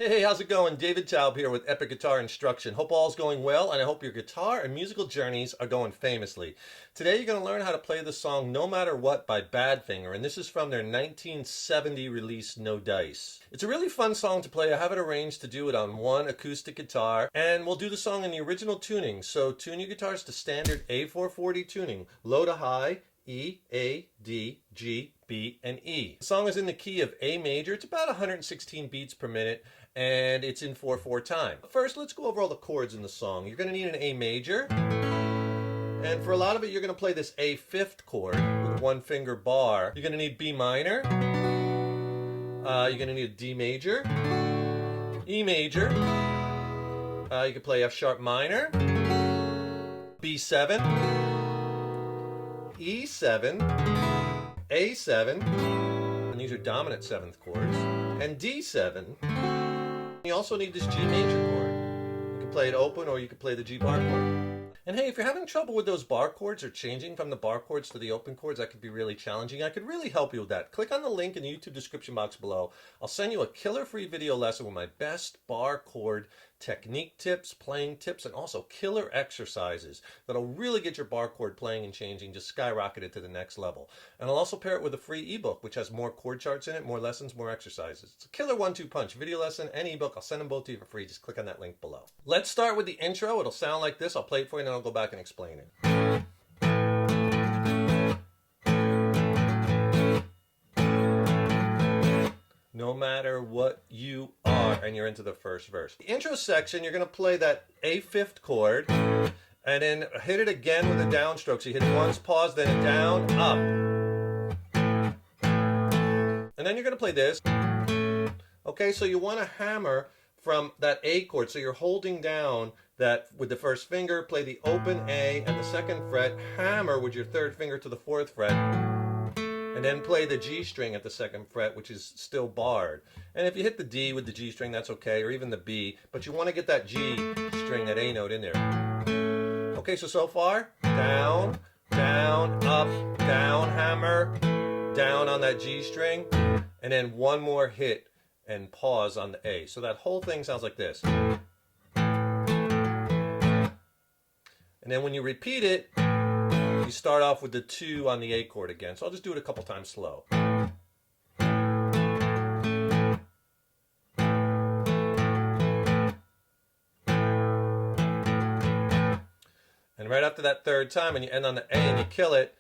Hey, how's it going? David Taub here with Epic Guitar Instruction. Hope all's going well, and I hope your guitar and musical journeys are going famously. Today you're going to learn how to play the song No Matter What by Badfinger, and this is from their 1970 release No Dice. It's a really fun song to play. I have it arranged to do it on one acoustic guitar, and we'll do the song in the original tuning. So tune your guitars to standard A440 tuning, low to high, E, A, D, G, B, and E. The song is in the key of A major. It's about 116 beats per minute, and it's in 4/4 time. First, let's go over all the chords in the song. You're going to need an A major, and for a lot of it, you're going to play this A fifth chord with one finger bar. You're going to need B minor. You're going to need a D major, E major. You can play F sharp minor, B7, E7, A7, and these are dominant seventh chords, and D7. You also need this G major chord. You can play it open or you can play the G bar chord. And hey, if you're having trouble with those bar chords or changing from the bar chords to the open chords, that could be really challenging. I could really help you with that. Click on the link in the YouTube description box below. I'll send you a killer free video lesson with my best bar chord technique tips, playing tips, and also killer exercises that'll really get your bar chord playing and changing just skyrocketed to the next level. And I'll also pair it with a free ebook which has more chord charts in it, more lessons, more exercises. It's a killer 1-2 punch. Video lesson and ebook. I'll send them both to you for free. Just click on that link below. Let's start with the intro. It'll sound like this. I'll play it for you and then I'll go back and explain it. No matter what you are, and you're into the first verse. The intro section, you're going to play that A fifth chord, and then hit it again with a downstroke. So you hit it once, pause, then a down, up. And then you're going to play this. Okay, so you want to hammer from that A chord. So you're holding down that with the first finger, play the open A and the second fret, hammer with your third finger to the fourth fret, and then play the G string at the second fret, which is still barred. And if you hit the D with the G string, that's okay, or even the B, but you want to get that G string, that A note in there. Okay, so far, down, down, up, down, hammer, down on that G string, and then one more hit and pause on the A. So that whole thing sounds like this. And then when you repeat it, you start off with the 2 on the A chord again. So I'll just do it a couple times slow. And right after that third time, and you end on the A and you kill it,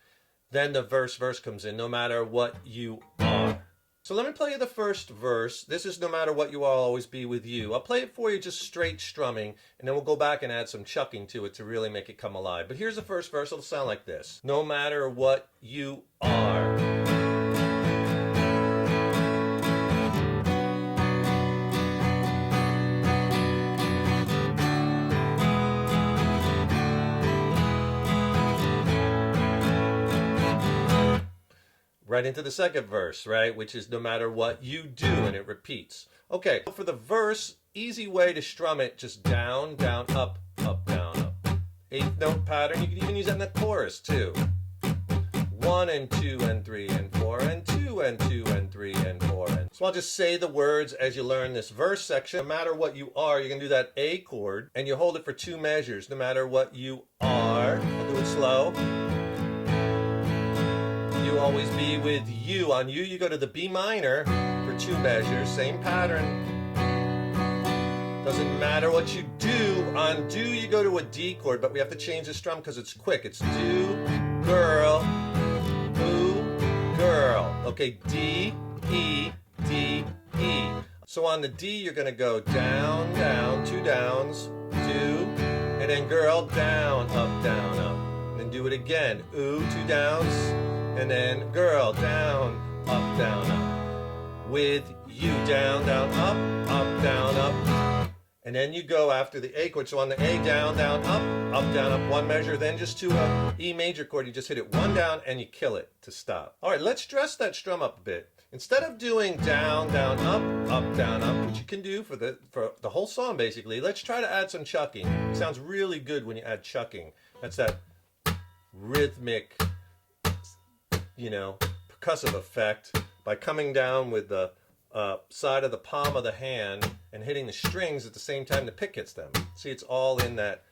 then the verse comes in, no matter what you are. So let me play you the first verse. This is No Matter What You Are, I'll Always Be With You. I'll play it for you just straight strumming, and then we'll go back and add some chucking to it to really make it come alive. But here's the first verse. It'll sound like this. No matter what you are. Right into the second verse, right, which is no matter what you do, and it repeats. Okay, for the verse, easy way to strum it, just down, down, up, up, down, up. 8th note pattern. You can even use that in the chorus too. 1 and 2 and 3 and 4 and 2 and 2 and 3 and 4 and. So I'll just say the words as you learn this verse section. No matter what you are, you're gonna do that A chord, and you hold it for 2 measures. No matter what you are, I'll do it slow. You always be with you. On you go to the B minor for 2 measures. Same pattern. Doesn't matter what you do. On do you go to a D chord, but we have to change the strum because it's quick. It's do, girl, ooh, girl. Okay, D, E, D, E. So on the D you're going to go down, down, 2 downs, do, and then girl, down, up, down, up. And then do it again. Ooh, 2 downs. And then girl, down, up, with you, down, down, up, down, up. And then you go after the A chord. So on the A, down, down, up, down, up, 1 measure. Then just to a E major chord, you just hit it 1 down and you kill it to stop. All right, let's dress that strum up a bit. Instead of doing down, down, up, down, up, which you can do for the whole song basically, let's try to add some chucking. It sounds really good when you add chucking. That's that rhythmic, percussive effect by coming down with the side of the palm of the hand and hitting the strings at the same time the pick hits them. See, it's all in that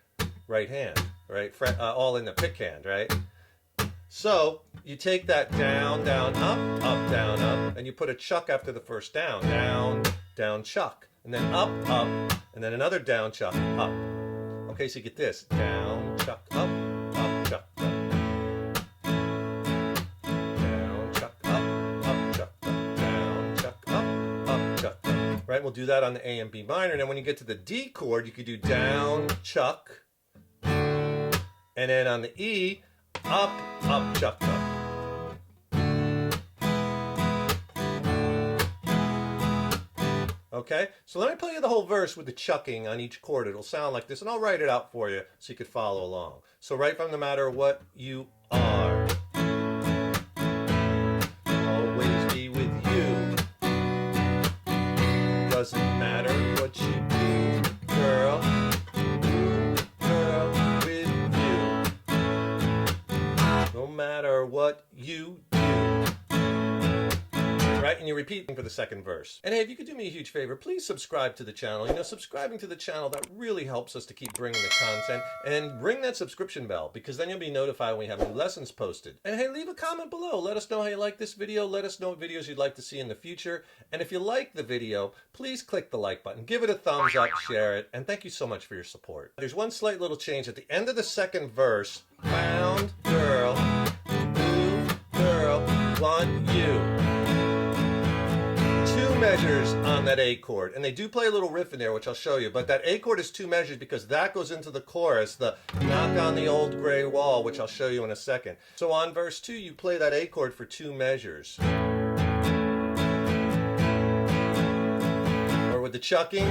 right hand, right? All in the pick hand, right? So you take that down, down, up, down, up, and you put a chuck after the first down. Down, down, chuck. And then up, and then another down, chuck, up. Okay, so you get this. Down, chuck, up, chuck, up. Down, chuck, up, chuck, up. Down, chuck, up, chuck, up. Right, we'll do that on the A and B minor. And then when you get to the D chord, you could do down, chuck. And then on the E, up, chuck, up. Okay, so let me play you the whole verse with the chucking on each chord. It'll sound like this, and I'll write it out for you so you could follow along. So right from no matter what you are, always be with you. Doesn't matter what you do, girl. Girl, with you. No matter what you do. Right, and you repeat for the second verse. And hey, if you could do me a huge favor, please subscribe to the channel. You know, subscribing to the channel, that really helps us to keep bringing the content. And ring that subscription bell, because then you'll be notified when we have new lessons posted. And hey, leave a comment below. Let us know how you like this video. Let us know what videos you'd like to see in the future. And if you like the video, please click the like button. Give it a thumbs up, share it, and thank you so much for your support. There's one slight little change at the end of the second verse. Found girl, ooh, girl, want you. Measures on that A chord, and they do play a little riff in there, which I'll show you, but that A chord is 2 measures because that goes into the chorus, the knock on the old gray wall, which I'll show you in a second. So on verse 2 you play that A chord for 2 measures, or with the chucking,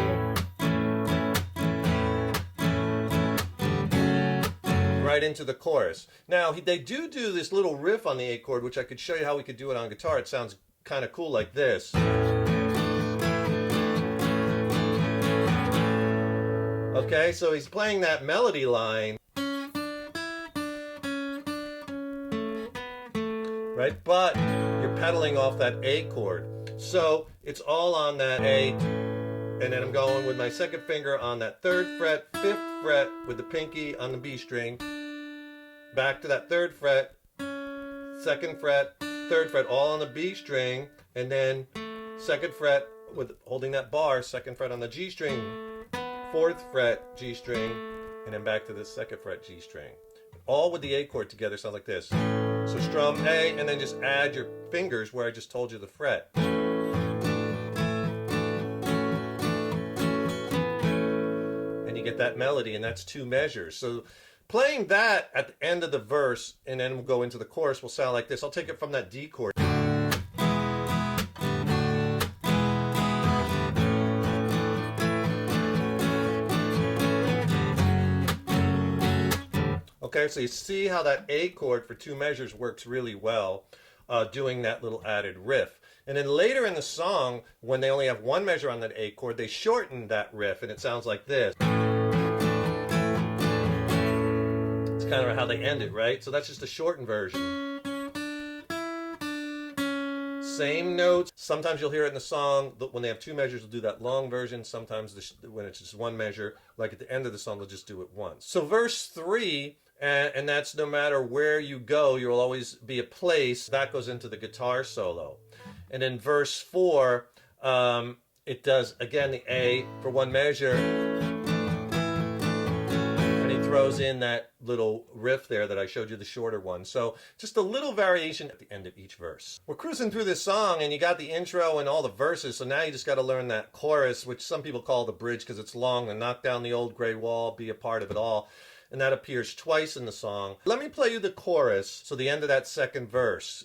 right into the chorus. Now they do this little riff on the A chord, which I could show you how we could do it on guitar. It sounds kind of cool like this. Okay, so he's playing that melody line, right? But you're pedaling off that A chord. So it's all on that A, and then I'm going with my second finger on that 3rd fret, 5th fret, with the pinky on the B string, back to that 3rd fret, 2nd fret, 3rd fret, all on the B string, and then 2nd fret with holding that bar, 2nd fret on the G string, 4th fret G string, and then back to the 2nd fret G string. All with the A chord together sounds like this. So strum A, and then just add your fingers where I just told you the fret. And you get that melody, and that's 2 measures. So playing that at the end of the verse, and then we'll go into the chorus, will sound like this. I'll take it from that D chord. Okay, so you see how that A chord for 2 measures works really well, doing that little added riff. And then later in the song, when they only have 1 measure on that A chord, they shorten that riff, and it sounds like this. It's kind of how they end it, right? So that's just a shortened version. Same notes. Sometimes you'll hear it in the song, when they have 2 measures, they'll do that long version. Sometimes when it's just 1 measure, like at the end of the song, they'll just do it once. So verse 3, and that's no matter where you go, you'll always be a place. That goes into the guitar solo. And in verse 4, it does, again, the A for 1 measure. And he throws in that little riff there that I showed you, the shorter one. So just a little variation at the end of each verse. We're cruising through this song, and you got the intro and all the verses, so now you just got to learn that chorus, which some people call the bridge because it's long, and knock down the old gray wall, be a part of it all. And that appears twice in the song. Let me play you the chorus, so the end of that second verse.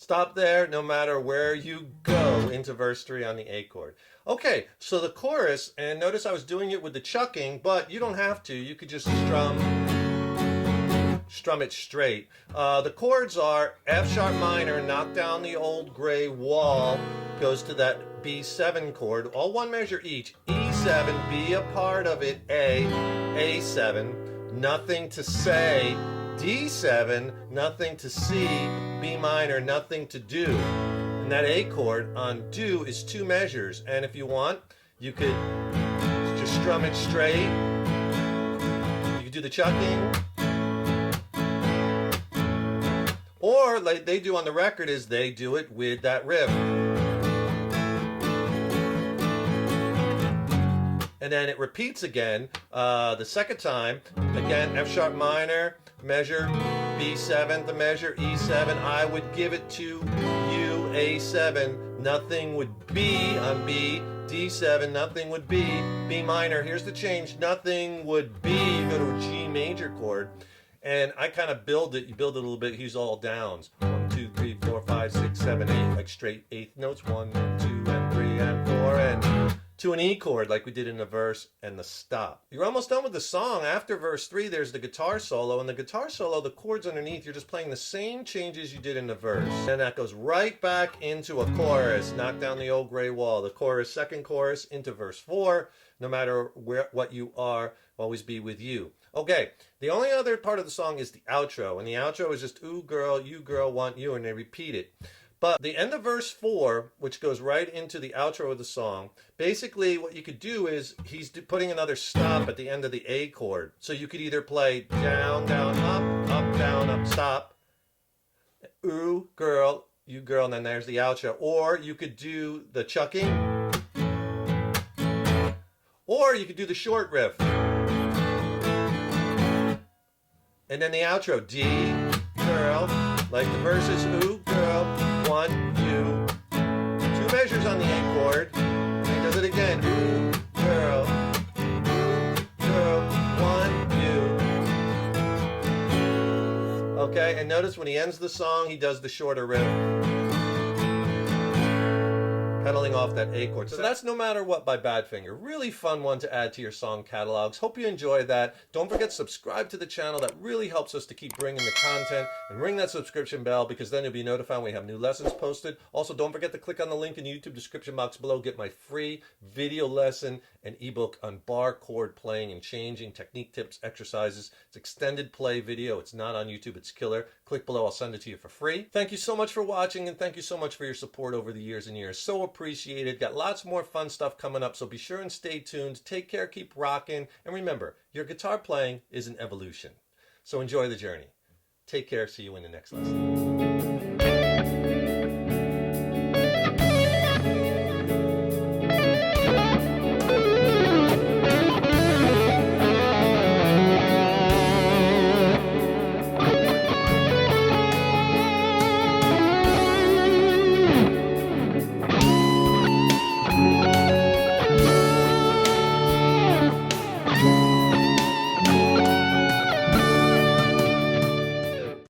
stop there no matter where you go into verse 3 on the A chord. Okay, so the chorus, and notice I was doing it with the chucking, but you don't have to. You could just strum it straight. The chords are F sharp minor, knock down the old gray wall, goes to that B7 chord, all one measure each. E7, be a part of it, A7, nothing to say, D7, nothing to see, B minor, nothing to do. And that A chord on do is 2 measures, and if you want, you could just strum it straight. You could do the chucking. Or like they do on the record is they do it with that riff. And then it repeats again the second time. Again, F sharp minor, measure, B7, the measure, E7. I would give it to you, A7. Nothing would be on B. D7, nothing would be. B minor, here's the change. Nothing would be. You go to a G major chord. And I kind of build it. You build it a little bit. Use all downs. 1, 2, 3, 4, 5, 6, 7, 8. Like straight eighth notes. 1 and 2 and 3 and 4 and to an E chord like we did in the verse and the stop. You're almost done with the song. After verse 3, there's the guitar solo. And the guitar solo, the chords underneath, you're just playing the same changes you did in the verse. And that goes right back into a chorus. Knock down the old gray wall. The chorus, second chorus, into verse 4. No matter what you are, always be with you. Okay, the only other part of the song is the outro. And the outro is just, ooh, girl, you girl, want you. And they repeat it. But the end of verse 4, which goes right into the outro of the song, basically what you could do is he's putting another stop at the end of the A chord. So you could either play down, down, up, down, up, stop. Ooh, girl, you girl, and then there's the outro. Or you could do the chucking. Or you could do the short riff. And then the outro, D, girl, like the verses, ooh, girl, want you. 2 measures on the A chord. And he does it again, ooh, girl, want you. Okay, and notice when he ends the song, he does the shorter riff. Pedaling off that A chord. So that's No Matter What by Badfinger. Really fun one to add to your song catalogs. Hope you enjoy that. Don't forget to subscribe to the channel. That really helps us to keep bringing the content. And ring that subscription bell because then you'll be notified when we have new lessons posted. Also, don't forget to click on the link in the YouTube description box below. Get my free video lesson and ebook on bar chord playing and changing, technique tips, exercises. It's extended play video. It's not on YouTube. It's killer. Click below. I'll send it to you for free. Thank you so much for watching, and thank you so much for your support over the years and years. So appreciated. Got lots more fun stuff coming up, so be sure and stay tuned. Take care, keep rocking, and remember, your guitar playing is an evolution. So enjoy the journey. Take care. See you in the next lesson.